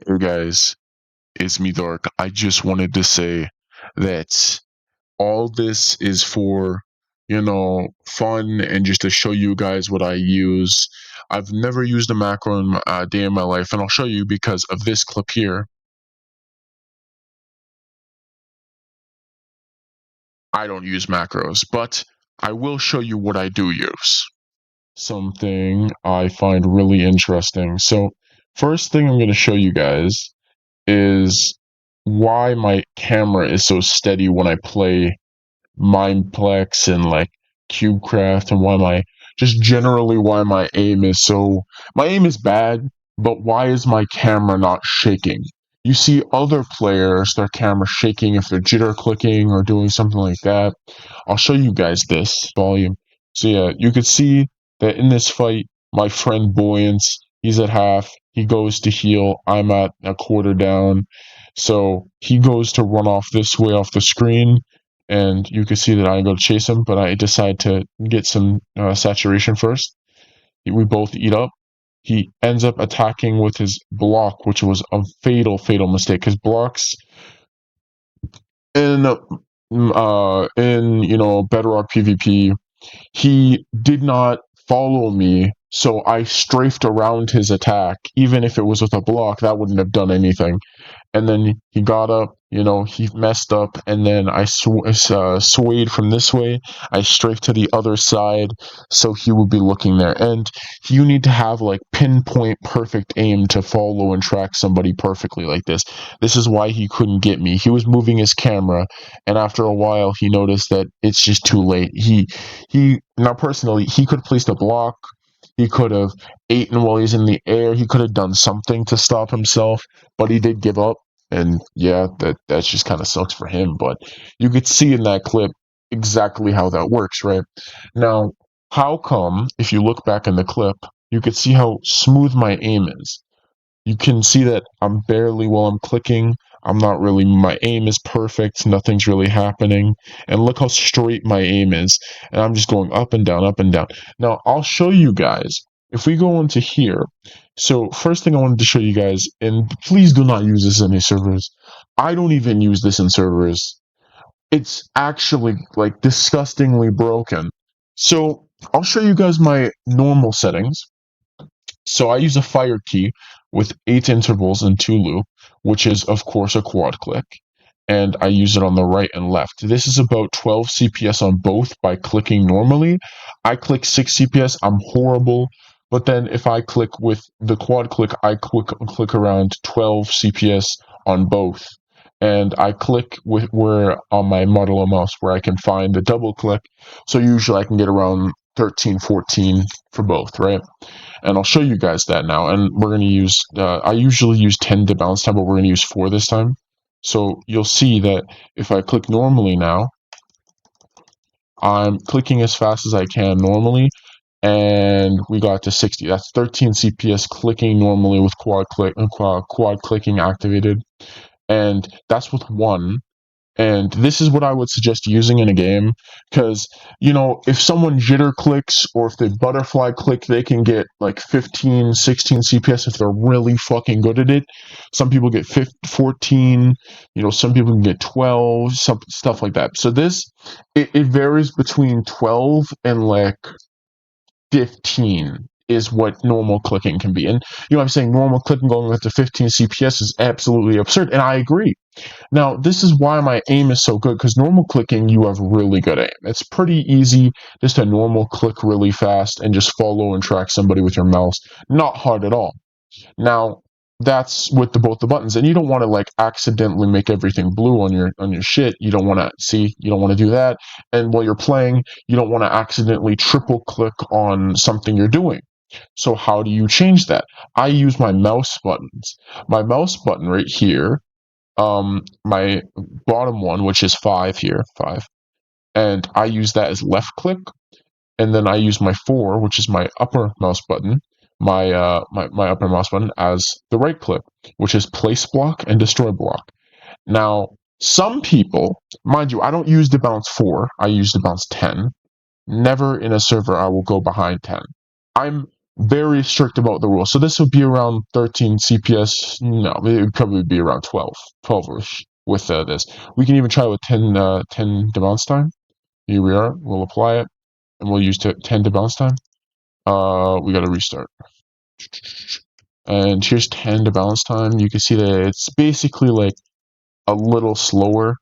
Hey guys, it's me, Dark. I just wanted to say that all this is for, fun and just to show you guys what I use. I've never used a macro in a day in my life, and I'll show you because of this clip here. I don't use macros, but I will show you what I do use. Something I find really interesting. So, first thing I'm going to show you guys is why my camera is so steady when I play Mineplex and like CubeCraft, and why my aim is so my aim is bad, but why is my camera not shaking? You see other players, their camera shaking if they're jitter clicking or doing something like that. I'll show you guys this volume. So yeah, you could see that in this fight, my friend Buoyance, he's at half, he goes to heal, I'm at a quarter down. So he goes to run off this way off the screen, and you can see that I go to chase him, but I decide to get some saturation first. We both eat up. He ends up attacking with his block, which was a fatal mistake. His blocks in bedrock PvP, he did not follow me, so I strafed around his attack. Even if it was with a block, that wouldn't have done anything. And then he got up, he messed up, and then I swayed from this way. I strafed to the other side, so he would be looking there. And you need to have like pinpoint perfect aim to follow and track somebody perfectly like this. This is why he couldn't get me. He was moving his camera, and after a while, he noticed that it's just too late. He now personally, he could have placed a block. He could have eaten while he's in the air. He could have done something to stop himself, but he did give up. And yeah, that just kind of sucks for him. But you could see in that clip exactly how that works, right? Now, how come if you look back in the clip, you could see how smooth my aim is? You can see that I'm barely while I'm clicking. I'm not really, my aim is perfect. Nothing's really happening. And look how straight my aim is. And I'm just going up and down, up and down. Now, I'll show you guys. If we go into here, so first thing I wanted to show you guys, and please do not use this in any servers. I don't even use this in servers. It's actually like disgustingly broken. So I'll show you guys my normal settings. So I use a fire key with 8 intervals and 2 loop, which is of course a quad click, and I use it on the right and left. This is about 12 CPS on both by clicking normally. I click 6 CPS, I'm horrible, but then if I click with the quad click, I click around 12 CPS on both. And I click with where on my modular mouse where I can find the double click. So usually I can get around 13, 14 for both, right? And I'll show you guys that now. And we're going to use, I usually use 10 to balance time, but we're going to use 4 this time. So you'll see that if I click normally now, I'm clicking as fast as I can normally, and we got to 60. That's 13 CPS clicking normally with quad clicking activated, and that's with 1. And this is what I would suggest using in a game, because, if someone jitter clicks or if they butterfly click, they can get like 15, 16 CPS if they're really fucking good at it. Some people get 14, some people can get 12, stuff like that. So it varies between 12 and like 15 is what normal clicking can be. And, I'm saying normal clicking going up to 15 CPS is absolutely absurd, and I agree. Now, this is why my aim is so good, because normal clicking, you have really good aim. It's pretty easy just to normal click really fast and just follow and track somebody with your mouse. Not hard at all. Now, that's with both the buttons, and you don't want to like accidentally make everything blue on your shit. You don't want to do that. And while you're playing, you don't want to accidentally triple click on something you're doing. So how do you change that? I use my mouse buttons. My mouse button right here, my bottom one, which is 5 here, 5, and I use that as left click, and then I use my 4, which is my upper mouse button, my upper mouse button as the right click, which is place block and destroy block. Now, some people, mind you, I don't use the bounce 4, I use the bounce 10. Never in a server I will go behind 10. I'm very strict about the rules. So this would be around 13 CPS. No, it would probably be around 12-ish with this. We can even try with 10 to bounce time. Here we are. We'll apply it, and we'll use 10 to bounce time. We got to restart. And here's 10 to bounce time. You can see that it's basically like a little slower.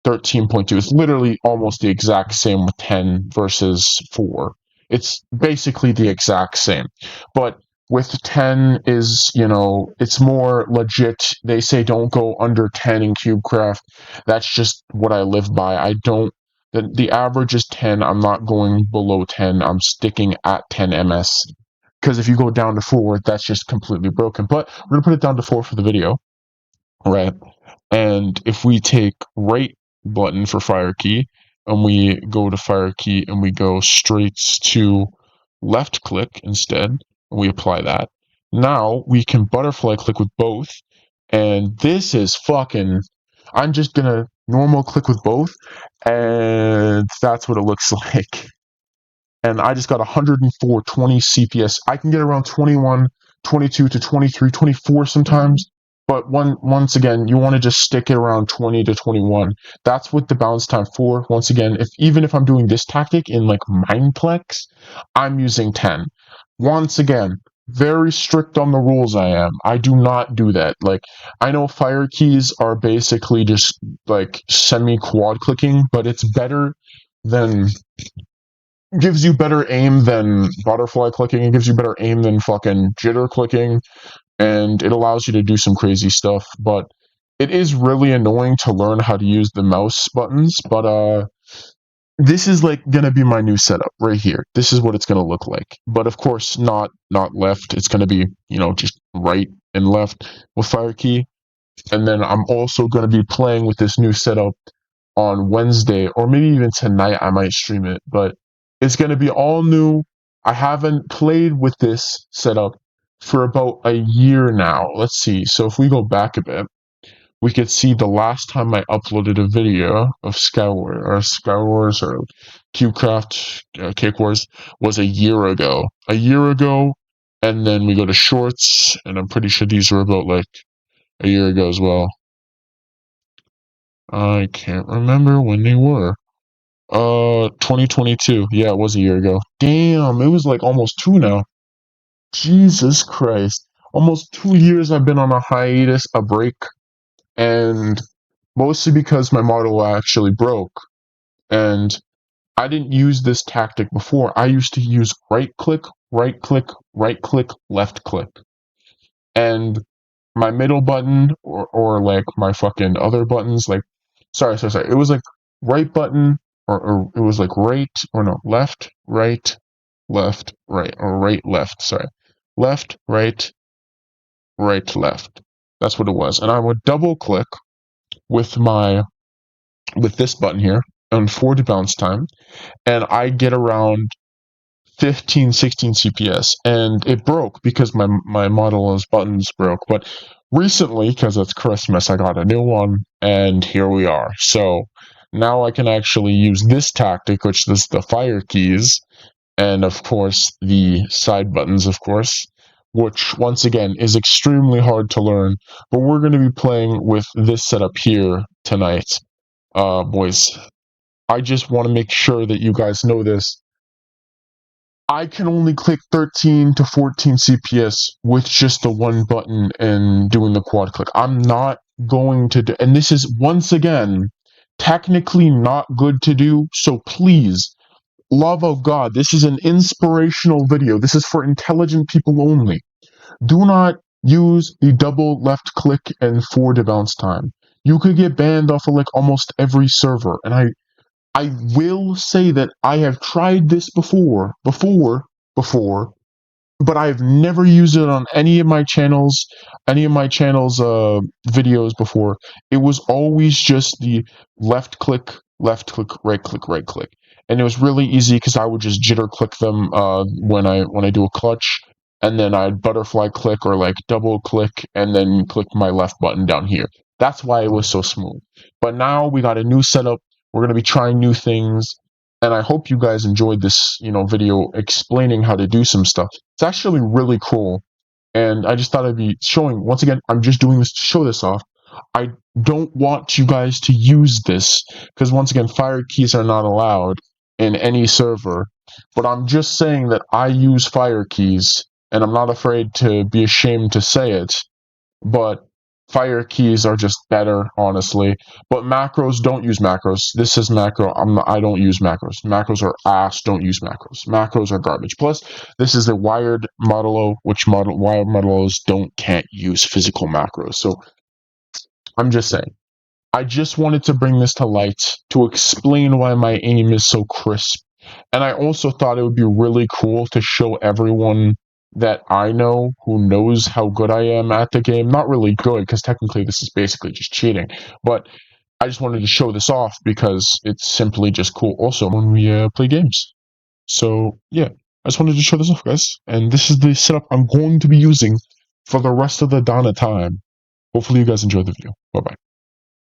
13.2. It's literally almost the exact same with 10 versus 4. It's basically the exact same. But with 10 is, it's more legit. They say don't go under 10 in CubeCraft. That's just what I live by. I don't. The average is 10. I'm not going below 10. I'm sticking at 10 MS. Because if you go down to 4, that's just completely broken. But we're going to put it down to 4 for the video. Right? And if we take right button for fire key and we go to fire key and we go straight to left click instead, and we apply that. Now we can butterfly click with both, and this is fucking, I'm just gonna normal click with both, and that's what it looks like. And I just got 104 20 CPS. I can get around 21, 22 to 23, 24 sometimes. But once again, you want to just stick it around 20 to 21. That's what the bounce time for. Once again, even if I'm doing this tactic in like Mineplex, I'm using 10. Once again, very strict on the rules I am. I do not do that. Like, I know fire keys are basically just like semi-quad clicking, but it's better than, gives you better aim than butterfly clicking. It gives you better aim than fucking jitter clicking, and it allows you to do some crazy stuff. But it is really annoying to learn how to use the mouse buttons. But this is like gonna be my new setup right here. This is what it's gonna look like. But of course, not left. It's gonna be, just right and left with fire key. And then I'm also gonna be playing with this new setup on Wednesday, or maybe even tonight. I might stream it, but it's going to be all new. I haven't played with this setup for about a year now. Let's see. So if we go back a bit, we could see the last time I uploaded a video of Skywars or CubeCraft Cake Wars was a year ago. A year ago, and then we go to shorts, and I'm pretty sure these were about like a year ago as well. I can't remember when they were. 2022. Yeah, it was a year ago. Damn, it was like almost 2 now. Jesus Christ. Almost 2 years I've been on a hiatus, a break, and mostly because my model actually broke. And I didn't use this tactic before. I used to use right click, right click, right click, left click. And my middle button or like my fucking other buttons, like sorry. It was like right button or it was like right or no, left, right, left, right, or right, left, sorry. Left, right, right, left. That's what it was. And I would double click with this button here on 4 to bounce time, and I get around 15, 16 CPS, and it broke because my model's buttons broke. But recently, because it's Christmas, I got a new one, and here we are. So now I can actually use this tactic, which is the fire keys, and of course the side buttons, of course, which once again is extremely hard to learn. But we're going to be playing with this setup here tonight, boys. I just want to make sure that you guys know this. I can only click 13 to 14 CPS with just the one button and doing the quad click. I'm not going to do, and this is once again technically not good to do, so please, love of God, this is an inspirational video. This is for intelligent people only. Do not use the double left click and 4 to bounce time. You could get banned off of like almost every server, and I will say that I have tried this before, but I've never used it on any of my channels, videos before. It was always just the left click, right click, right click. And it was really easy because I would just jitter click them when I do a clutch, and then I'd butterfly click or like double click and then click my left button down here. That's why it was so smooth. But now we got a new setup. We're going to be trying new things, And I hope you guys enjoyed this, video explaining how to do some stuff. It's actually really cool. And I just thought I'd be showing, once again, I'm just doing this to show this off. I don't want you guys to use this, because once again, fire keys are not allowed in any server. But I'm just saying that I use fire keys, and I'm not afraid to be ashamed to say it. But fire keys are just better, honestly. But macros, don't use macros. This is macro. I don't use macros. Macros are ass. Don't use macros. Macros are garbage. Plus, this is a wired modulo, which wired modulos can't use physical macros. So I'm just saying. I just wanted to bring this to light to explain why my aim is so crisp. And I also thought it would be really cool to show everyone that I know who knows how good I am at the game. Not really good, because technically this is basically just cheating. But I just wanted to show this off because it's simply just cool also when we play games. So, yeah. I just wanted to show this off, guys. And this is the setup I'm going to be using for the rest of the Donna time. Hopefully you guys enjoyed the video. Bye-bye.